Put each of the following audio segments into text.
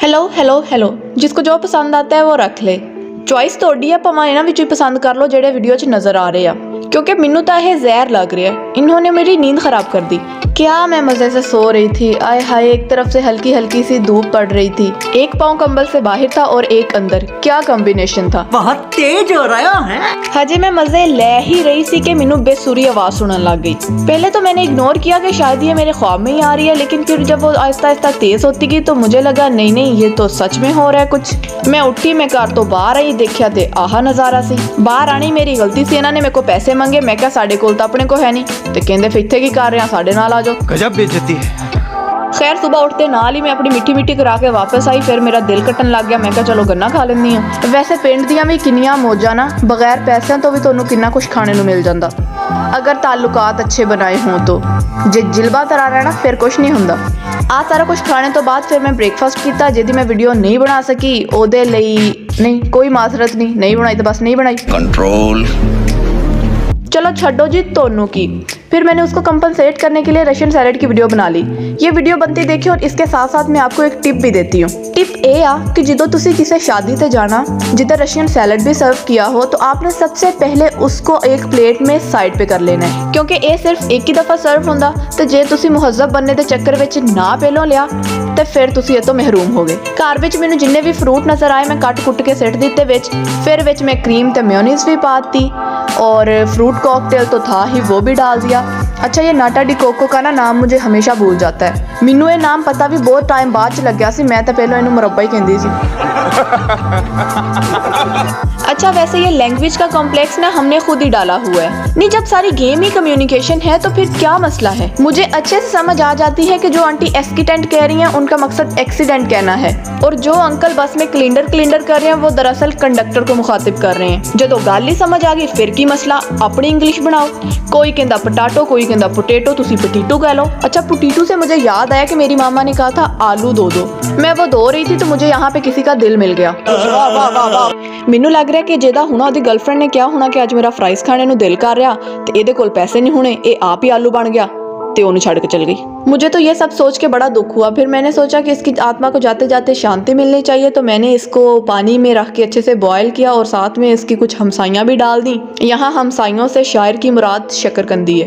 Hello hello hello ਜਿਸको ਜੋ ਪਸੰਦ आता है वो रख ले। ਚੋਇਸ ਤੁਹਾਡੀ ਆ, ਭਾਵੇਂ ਇਹਨਾਂ ਵਿੱਚੋਂ ਹੀ ਪਸੰਦ ਕਰ ਲਓ ਜਿਹੜੇ ਵੀਡੀਓ 'ਚ ਨਜ਼ਰ ਆ ਰਹੇ ਆ, क्योंकि मैनू तो यह जहर लग रहा है। इन्होंने मेरी नींद ख़राब कर दी। क्या मैं मज़े से सो रही थी, आय हाय एक तरफ से हल्की हल्की सी धूप पड़ रही थी, एक पाँव कंबल से बाहर था और एक अंदर। क्या कॉम्बिनेशन था, बहुत तेज हो रहा है। हजे मैं मज़े ले ही रही थी कि मैनू बेसुरी आवाज़ सुनने लग गई। पहले तो मैंने इग्नोर किया कि शायद ये मेरे ख्वाब में ही आ रही है, लेकिन फिर जब वो आहिस्ता आहिस्ता तेज़ होती गई तो मुझे लगा नहीं नहीं ये तो सच में हो रहा है कुछ। मैं उठी, मैं घर तो बाहर आई, देखा तो आह नज़ारा सी। बाहर आनी मेरी गलती सी, इन्होंने मेरे को पैसे मंगे, मैं क्या साडे कोल तो अपने को है नहीं, तो कहंदे फिर इत्थे की कर रहे हैं, साडे नाल आ जाओ। गजब बेइज्जती है। खैर सुबह उठते नाल ही मैं अपनी मिट्टी मिट्टी करा के वापस आई, फिर मेरा दिल कटन लग गया। मैं कहा चलो गन्ना खा लेंदी हूँ। वैसे पिंड दियां भी किन्नियां मौजां ना, बगैर पैसों तो भी तुहानूं किन्ना कुछ खाने नूं मिल जांदा अगर ताल्लुकात अच्छे बनाए हों तो। जे जिलबा तरा रहना फिर कुछ नहीं हुंदा। आ सारा कुछ खाने तो बाद फिर मैं ब्रेकफास्ट किया, जिहदी मैं वीडियो नहीं बना सकी ओहदे लई नहीं कोई माजरत नहीं बनाई तो बस नहीं बनाई। कंट्रोल चलो छड्डो जी तोनू की। फिर मैंने उसको कंपनसेट करने के लिए रशियन सैलेड की वीडियो बना ली। ये वीडियो बनती देखी और इसके साथ साथ मैं आपको एक टिप भी देती हूँ। टिप ये आ कि जो तुसी किसी शादी ते जाना जिधर रशियन सैलेड भी सर्व किया हो, तो आपने सबसे पहले उसको एक प्लेट में साइड पे कर लेना है, क्योंकि ये सिर्फ एक ही दफ़ा सर्व होंदा। तो जे तुसी मुहज़्ज़ब बनने के चक्कर विच ना पहलों लिया तो फिर तुसी ये तो महरूम हो गए। घर विच मैनूं जिन्ने भी फ्रूट नज़र आए मैं कट कुट के सिट दिते विच। फिर विच मैं क्रीम ते मेयोनीज़ भी पाती और फ्रूट कॉकटेल तो था ही वो भी डाल दिया। अच्छा ये नाटा डी कोको का ना नाम मुझे हमेशा भूल जाता है। मैनू ये नाम पता भी बहुत टाइम बाद च लग गया सी, मैं तो पहले इन्हू मुरब्बा ही कहंदी सी। अच्छा वैसे ये लैंग्वेज का कॉम्प्लेक्स ना हमने खुद ही डाला हुआ है। नहीं जब सारी गेम ही कम्युनिकेशन है तो फिर क्या मसला है। मुझे अच्छे से समझ आ जाती है कि जो आंटी एक्सीडेंट कह रही हैं उनका मकसद एक्सीडेंट कहना है, और जो अंकल बस में क्लिंडर कर रहे हैं वो दरअसल कंडक्टर को मुखातिब कर रहे हैं। जो गल ही समझ आ गई फिर की मसला, अपनी इंग्लिश बनाओ। कोई कहता पटाटो, कोई कहता पोटेटो, तुसी पटीटो कह लो। अच्छा पोटीटो से मुझे याद आया कि मेरी मामा ने कहा था आलू दो दो। मैं वो धो रही थी तो मुझे यहाँ पे किसी का दिल मिल गया। मैनू लग रहा कि जेदा हुणा ओहदी गर्लफ्रेंड ने क्या होना कि अज मेरा फ्राइज खाने नू दिल कर रहा ते इहदे कोल पैसे नहीं होने, ये आप ही आलू बन गया ते ओनू छड़ के चल गई। मुझे तो ये सब सोच के बड़ा दुख हुआ। फिर मैंने सोचा कि इसकी आत्मा को जाते जाते शांति मिलनी चाहिए, तो मैंने इसको पानी में रख के अच्छे से बॉयल किया और साथ में इसकी कुछ हमसाइयाँ भी डाल दी। यहाँ हमसाइयों से शायर की मुराद शकरकंदी है।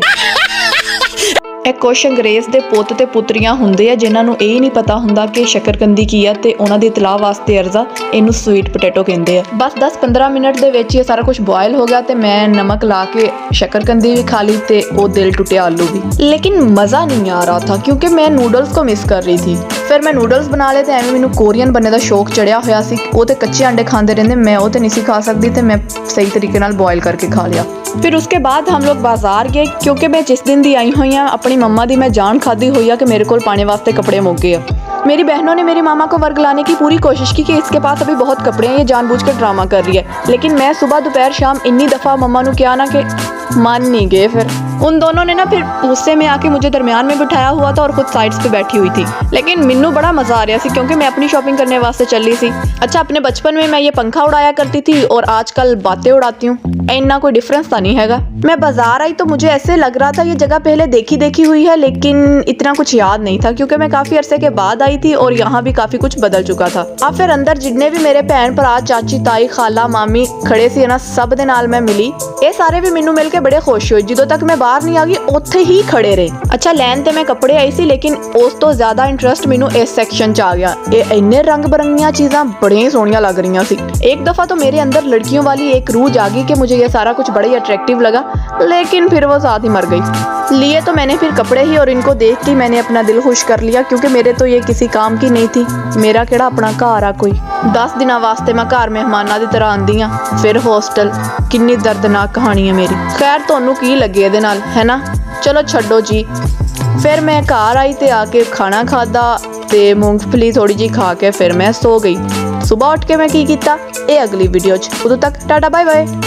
एक कुछ अंग्रेज़ दे पुੱਤ ते पुत्रियां हुंदे आ जिन्हां नूं ਇਹ नहीं पता हुंदा कि शकरकंदी की है, ते उन्हां दी इतलाह वास्ते अर्जा इनू स्वीट पोटैटो कहंदे आ। बस 10-15 मिनट दे विच ये सारा कुछ बॉयल हो गया, ते मैं नमक ला के शकरकंदी भी खा ली ते वो दिल टुटिया आलू भी। लेकिन मज़ा नहीं आ रहा था क्योंकि मैं नूडल्स को मिस कर रही थी। फिर मैं नूडल्स बना ले, एवं मैनू कोरियन बनने का शौक चढ़िया होया सी। वो तो कच्चे अंडे खाते रहंदे, मैं वो तो नहीं सी खा सकती, तो मैं सही तरीके नाल बॉयल करके खा लिया। फिर उसके बाद हम लोग बाजार गए, क्योंकि मैं जिस दिन दी आई हुई हाँ अपनी मम्मा दी मैं जान खादी हुई है कि मेरे को पाने वास्ते कपड़े मुक गए। मेरी बहनों ने मेरी मामा को वर्गलाने की पूरी कोशिश की कि इसके पास अभी बहुत कपड़े हैं, ये जानबूझकर ड्रामा कर रही है। लेकिन मैं सुबह दोपहर शाम इन्नी दफ़ा मम्मा नू किया ना कि मान नहीं गए। फिर उन दोनों ने ना फिर गुस्से में आके मुझे दरमियान में बिठाया हुआ था और खुद साइड्स पे बैठी हुई थी। लेकिन मिन्नू बड़ा मज़ा आ रहा सी क्योंकि मैं अपनी शॉपिंग करने वास्ते चली सी। अच्छा अपने बचपन में मैं ये पंखा उड़ाया करती थी और आजकल बातें उड़ाती हूँ, इतना कोई डिफरेंस तो नहीं हैगा। मैं बाजार आई तो मुझे ऐसे लग रहा था ये जगह पहले देखी हुई है, लेकिन इतना कुछ याद नहीं था क्योंकि मैं काफ़ी अरसे के बाद आई थी और यहाँ भी काफ़ी कुछ बदल चुका था। अब फिर अंदर जितने भी मेरे भैन भरा चाची ताई खाला मामी खड़े सी ना, सब दे नाल मैं मिली। ये सारे भी मैनू मिल के बड़े खुश हुए। जो तक मैं बाहर नहीं आ गई उत्थे ही खड़े रहे। अच्छा लैन ते मैं कपड़े आई सी, लेकिन उस तो ज्यादा इंटरेस्ट मैनू इस सेक्शन च आ गया। ये इन्ने रंग बिरंगियां चीज़ां बड़ियां सोहणियां लग रही सी। एक दफ़ा तो मेरे अंदर लड़कियों वाली एक रूह जागी कि मुझे ये सारा कुछ बड़ा ही अट्रैक्टिव लगा, लेकिन फिर वो साथ ही मर गई। लिए तो मैंने फिर कपड़े ही, और इनको देख के मैंने अपना दिल खुश कर लिया क्योंकि मेरे तो ये किसी काम की नहीं थी। मेरा केड़ा अपना घर आ कोई। 10 दिनों वास्ते मैं घर मेहमानां दी तरह आंदी हाँ, फिर होस्टल। कितनी दर्दनाक कहानी है मेरी। खैर तुहानू की लगे इहदे नाल, है ना। चलो छड्डो जी। फिर मैं घर आई ते आके खाना खादा ते मूंगफली थोड़ी जी खा के फिर मैं सो गई। सुबह उठ के मैं की किया ये अगली वीडियो च। उदों तक टाटा बाय बाय।